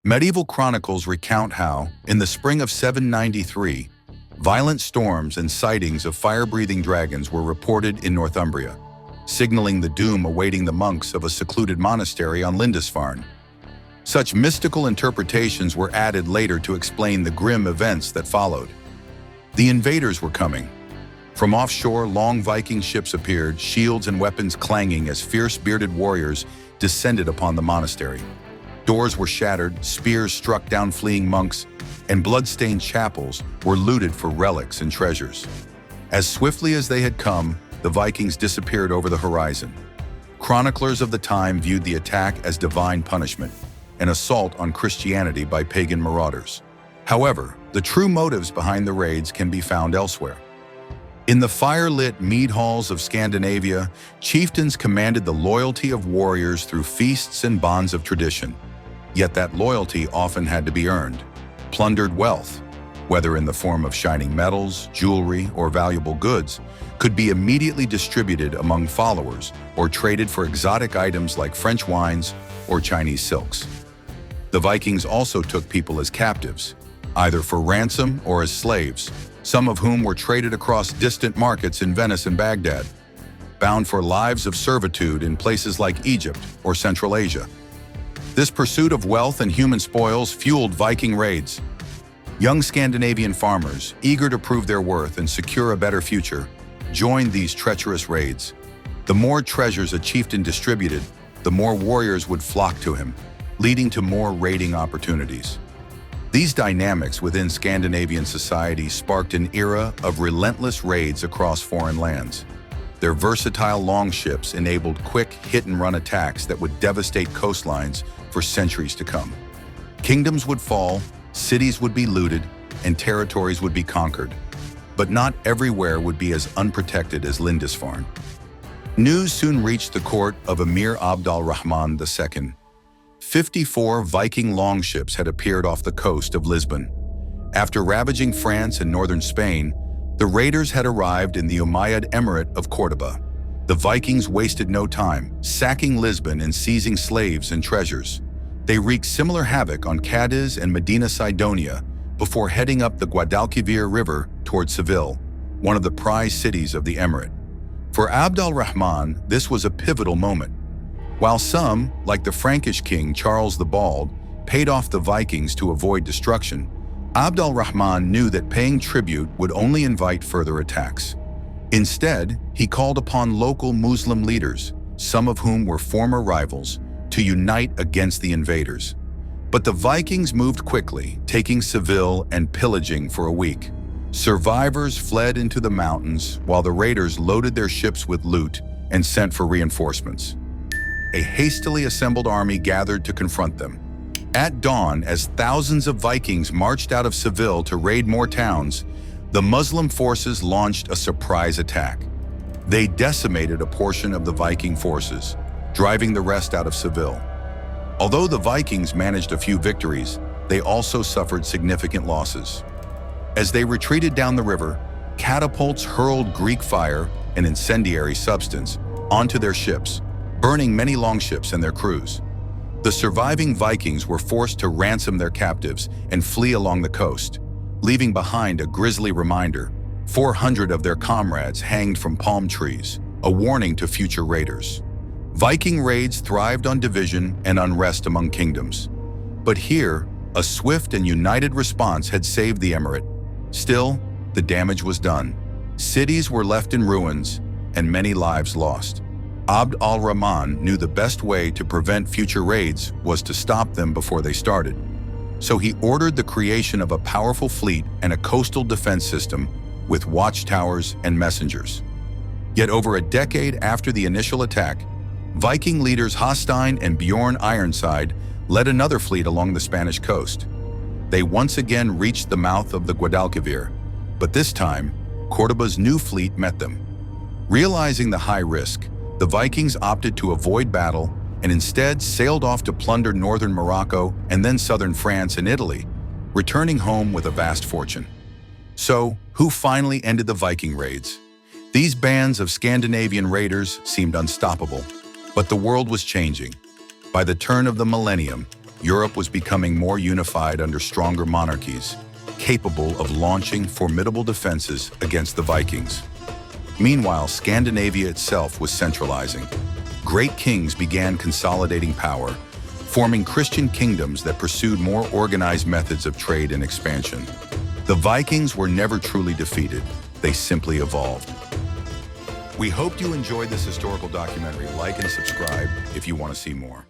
Medieval chronicles recount how, in the spring of 793, violent storms and sightings of fire-breathing dragons were reported in Northumbria, signaling the doom awaiting the monks of a secluded monastery on Lindisfarne. Such mystical interpretations were added later to explain the grim events that followed. The invaders were coming. From offshore, long Viking ships appeared, shields and weapons clanging as fierce bearded warriors descended upon the monastery. Doors were shattered, spears struck down fleeing monks, and blood-stained chapels were looted for relics and treasures. As swiftly as they had come, the Vikings disappeared over the horizon. Chroniclers of the time viewed the attack as divine punishment, an assault on Christianity by pagan marauders. However, the true motives behind the raids can be found elsewhere. In the fire-lit mead halls of Scandinavia, chieftains commanded the loyalty of warriors through feasts and bonds of tradition. Yet that loyalty often had to be earned. Plundered wealth, whether in the form of shining metals, jewelry, or valuable goods, could be immediately distributed among followers or traded for exotic items like French wines or Chinese silks. The Vikings also took people as captives, either for ransom or as slaves, some of whom were traded across distant markets in Venice and Baghdad, bound for lives of servitude in places like Egypt or Central Asia. This pursuit of wealth and human spoils fueled Viking raids. Young Scandinavian farmers, eager to prove their worth and secure a better future, joined these treacherous raids. The more treasures a chieftain distributed, the more warriors would flock to him, leading to more raiding opportunities. These dynamics within Scandinavian society sparked an era of relentless raids across foreign lands. Their versatile longships enabled quick hit-and-run attacks that would devastate coastlines for centuries to come. Kingdoms would fall, cities would be looted, and territories would be conquered. But not everywhere would be as unprotected as Lindisfarne. News soon reached the court of Amir Abd al-Rahman II. 54 Viking longships had appeared off the coast of Lisbon. After ravaging France and northern Spain, the raiders had arrived in the Umayyad Emirate of Córdoba. The Vikings wasted no time, sacking Lisbon and seizing slaves and treasures. They wreaked similar havoc on Cadiz and Medina Sidonia before heading up the Guadalquivir River toward Seville, one of the prized cities of the emirate. For Abd al-Rahman, this was a pivotal moment. While some, like the Frankish king Charles the Bald, paid off the Vikings to avoid destruction, Abd al-Rahman knew that paying tribute would only invite further attacks. Instead, he called upon local Muslim leaders, some of whom were former rivals, to unite against the invaders. But the Vikings moved quickly, taking Seville and pillaging for a week. Survivors fled into the mountains while the raiders loaded their ships with loot and sent for reinforcements. A hastily assembled army gathered to confront them. At dawn, as thousands of Vikings marched out of Seville to raid more towns, the Muslim forces launched a surprise attack. They decimated a portion of the Viking forces, driving the rest out of Seville. Although the Vikings managed a few victories, they also suffered significant losses. As they retreated down the river, catapults hurled Greek fire, an incendiary substance, onto their ships, burning many longships and their crews. The surviving Vikings were forced to ransom their captives and flee along the coast, leaving behind a grisly reminder: 400 of their comrades hanged from palm trees, a warning to future raiders. Viking raids thrived on division and unrest among kingdoms. But here, a swift and united response had saved the emirate. Still, the damage was done. Cities were left in ruins, and many lives lost. Abd al-Rahman knew the best way to prevent future raids was to stop them before they started. So he ordered the creation of a powerful fleet and a coastal defense system with watchtowers and messengers. Yet over a decade after the initial attack, Viking leaders Hasting and Bjorn Ironside led another fleet along the Spanish coast. They once again reached the mouth of the Guadalquivir, but this time, Córdoba's new fleet met them. Realizing the high risk, the Vikings opted to avoid battle and instead sailed off to plunder northern Morocco and then southern France and Italy, returning home with a vast fortune. So, who finally ended the Viking raids? These bands of Scandinavian raiders seemed unstoppable, but the world was changing. By the turn of the millennium, Europe was becoming more unified under stronger monarchies, capable of launching formidable defenses against the Vikings. Meanwhile, Scandinavia itself was centralizing. Great kings began consolidating power, forming Christian kingdoms that pursued more organized methods of trade and expansion. The Vikings were never truly defeated, they simply evolved. We hope you enjoyed this historical documentary. Like and subscribe if you want to see more.